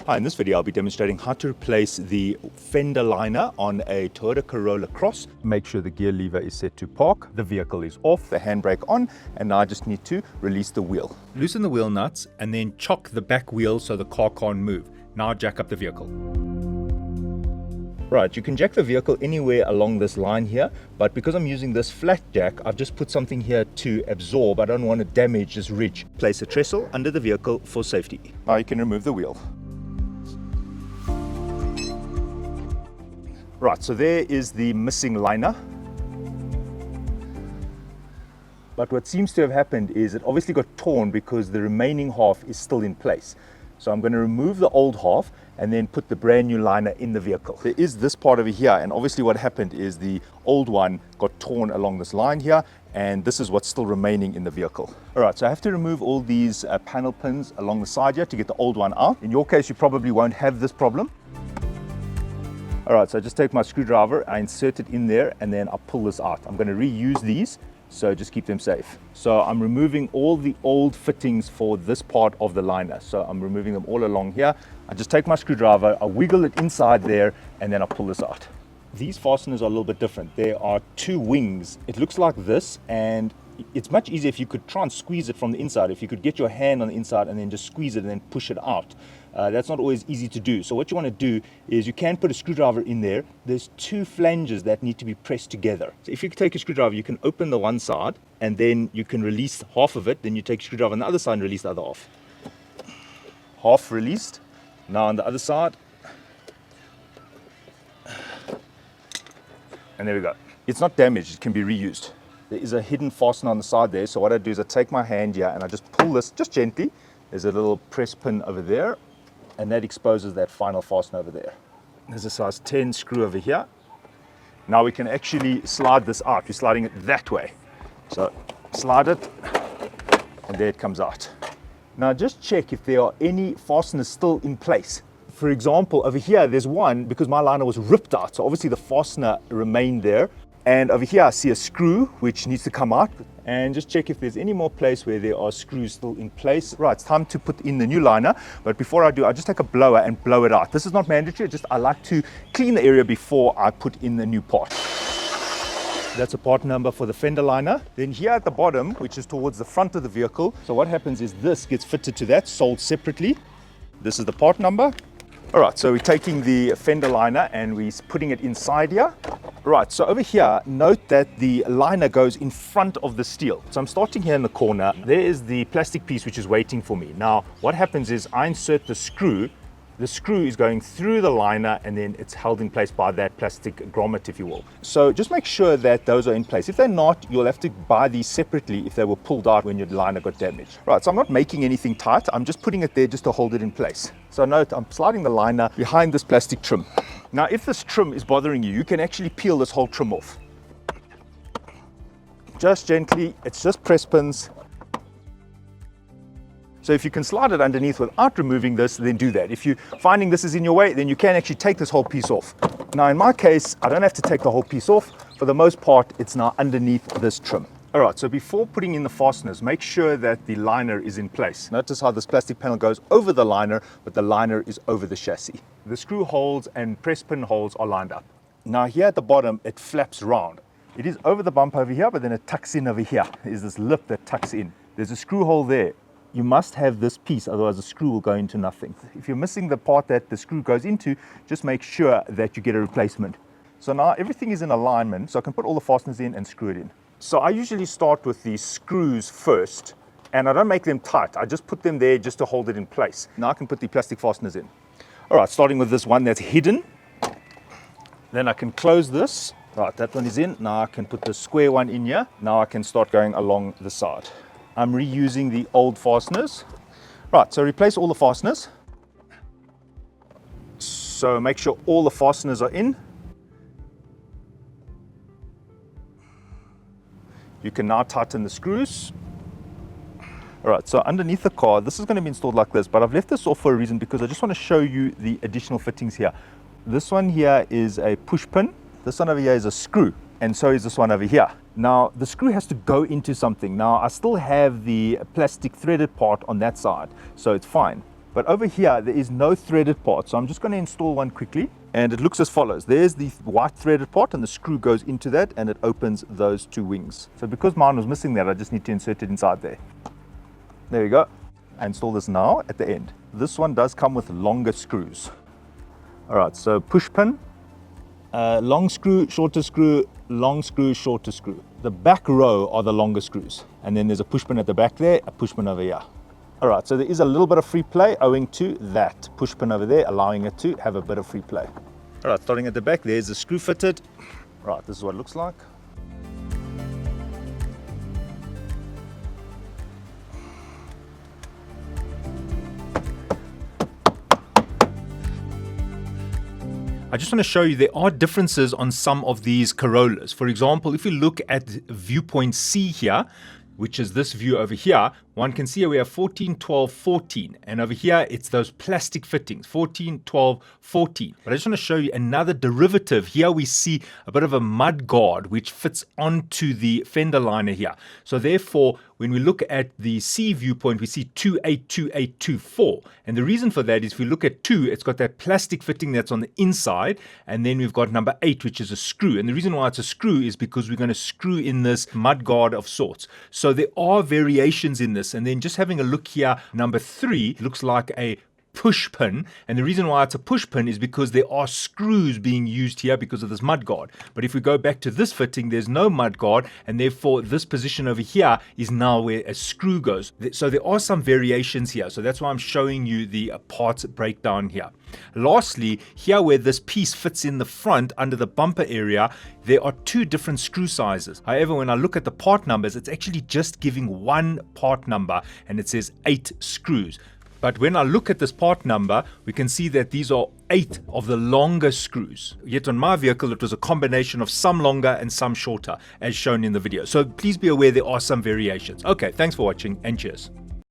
Hi, in this video I'll be demonstrating how to replace the fender liner on a Toyota Corolla Cross. Make sure the gear lever is set to park, the vehicle is off, the handbrake on, and now I just need to release the wheel. Loosen the wheel nuts and then chock the back wheel so the car can't move. Now jack up the vehicle. Right, you can jack the vehicle anywhere along this line here, but because I'm using this flat jack, I've just put something here to absorb. I don't want to damage this ridge. Place a trestle under the vehicle for safety. Now you can remove the wheel. Right, so there is the missing liner. But what seems to have happened is it obviously got torn because the remaining half is still in place. So I'm going to remove the old half and then put the brand new liner in the vehicle. There is this part over here, and obviously what happened is the old one got torn along this line here, and this is what's still remaining in the vehicle. All right, so I have to remove all these panel pins along the side here to get the old one out. In your case, you probably won't have this problem. All right, so I just take my screwdriver, I insert it in there, and then I pull this out. I'm going to reuse these, so just keep them safe. So I'm removing all the old fittings for this part of the liner. So I'm removing them all along here. I just take my screwdriver, I wiggle it inside there, and then I pull this out. These fasteners are a little bit different. There are two wings. It looks like this, and it's much easier if you could try and squeeze it from the inside. If you could get your hand on the inside and then just squeeze it and then push it out. That's not always easy to do. So what you want to do is you can put a screwdriver in there. There's two flanges that need to be pressed together. So if you take a screwdriver, you can open the one side and then you can release half of it. Then you take a screwdriver on the other side and release the other half. Half released. Now on the other side. And there we go. It's not damaged, it can be reused. There is a hidden fastener on the side there. So what I do is I take my hand here and I just pull this just gently. There's a little press pin over there, and that exposes that final fastener over there. There's a size 10 screw over here. Now we can actually slide this out. We're sliding it that way. So slide it, and there it comes out. Now just check if there are any fasteners still in place. For example, over here, there's one, because my liner was ripped out, so obviously the fastener remained there. And over here I see a screw which needs to come out, and just check if there's any more place where there are screws still in place. Right, it's time to put in the new liner, but before I do, I just take a blower and blow it out. This is not mandatory, I like to clean the area before I put in the new part. That's a part number for the fender liner. Then here at the bottom, which is towards the front of the vehicle, so what happens is this gets fitted to that, sold separately. This is the part number. All right, so we're taking the fender liner and we're putting it inside here. Right, so over here, note that the liner goes in front of the steel. So I'm starting here in the corner. There is the plastic piece which is waiting for me. Now, what happens is I insert the screw. The screw is going through the liner and then it's held in place by that plastic grommet, if you will. So just make sure that those are in place. If they're not, you'll have to buy these separately if they were pulled out when your liner got damaged. Right, so I'm not making anything tight. I'm just putting it there just to hold it in place. So note, I'm sliding the liner behind this plastic trim. Now, if this trim is bothering you, you can actually peel this whole trim off. Just gently, it's just press pins. So if you can slide it underneath without removing this, then do that. If you're finding this is in your way, then you can actually take this whole piece off. Now in my case, I don't have to take the whole piece off. For the most part, it's now underneath this trim. All right, so before putting in the fasteners, make sure that the liner is in place. Notice how this plastic panel goes over the liner, but the liner is over the chassis. The screw holes and press pin holes are lined up. Now here at the bottom, it flaps round. It is over the bump over here, but then it tucks in over here. There's this lip that tucks in. There's a screw hole there. You must have this piece, otherwise the screw will go into nothing. If you're missing the part that the screw goes into, just make sure that you get a replacement. So now everything is in alignment, so I can put all the fasteners in and screw it in. So I usually start with the screws first, and I don't make them tight. I just put them there just to hold it in place. Now I can put the plastic fasteners in. All right, starting with this one that's hidden. Then I can close this. All right, that one is in. Now I can put the square one in here. Now I can start going along the side. I'm reusing the old fasteners. Right, so replace all the fasteners. So make sure all the fasteners are in. You can now tighten the screws. All right, so underneath the car, this is going to be installed like this, but I've left this off for a reason because I just want to show you the additional fittings here. This one here is a push pin. This one over here is a screw, and so is this one over here. Now, the screw has to go into something. Now, I still have the plastic threaded part on that side, so it's fine. But over here, there is no threaded part. So I'm just going to install one quickly. And it looks as follows. There's the white threaded part and the screw goes into that and it opens those two wings. So because mine was missing that, I just need to insert it inside there. There you go. I install this now at the end. This one does come with longer screws. All right, so push pin, long screw, shorter screw, long screw, shorter screw. The back row are the longer screws. And then there's a push pin at the back there, a push pin over here. All right, so there is a little bit of free play owing to that push pin over there, allowing it to have a bit of free play. All right, starting at the back, there's the screw fitted. Right, this is what it looks like. I just want to show you there are differences on some of these Corollas. For example, if you look at viewpoint C here, which is this view over here, one can see we have 14, 12, 14. And over here, it's those plastic fittings, 14, 12, 14. But I just want to show you another derivative. Here we see a bit of a mud guard, which fits onto the fender liner here. So therefore, when we look at the C viewpoint, we see 282824. And the reason for that is if we look at 2, it's got that plastic fitting that's on the inside. And then we've got number 8, which is a screw. And the reason why it's a screw is because we're going to screw in this mud guard of sorts. So there are variations in this. And then just having a look here, number 3 looks like a push pin, and the reason why it's a push pin is because there are screws being used here because of this mud guard. But if we go back to this fitting, there's no mud guard, and therefore this position over here is now where a screw goes. So there are some variations here, so that's why I'm showing you the parts breakdown here. Lastly, here where this piece fits in the front under the bumper area, there are 2 different screw sizes. However, when I look at the part numbers, it's actually just giving one part number and it says 8 screws. But when I look at this part number, we can see that these are 8 of the longer screws. Yet on my vehicle, it was a combination of some longer and some shorter, as shown in the video. So please be aware there are some variations. Okay, thanks for watching and cheers.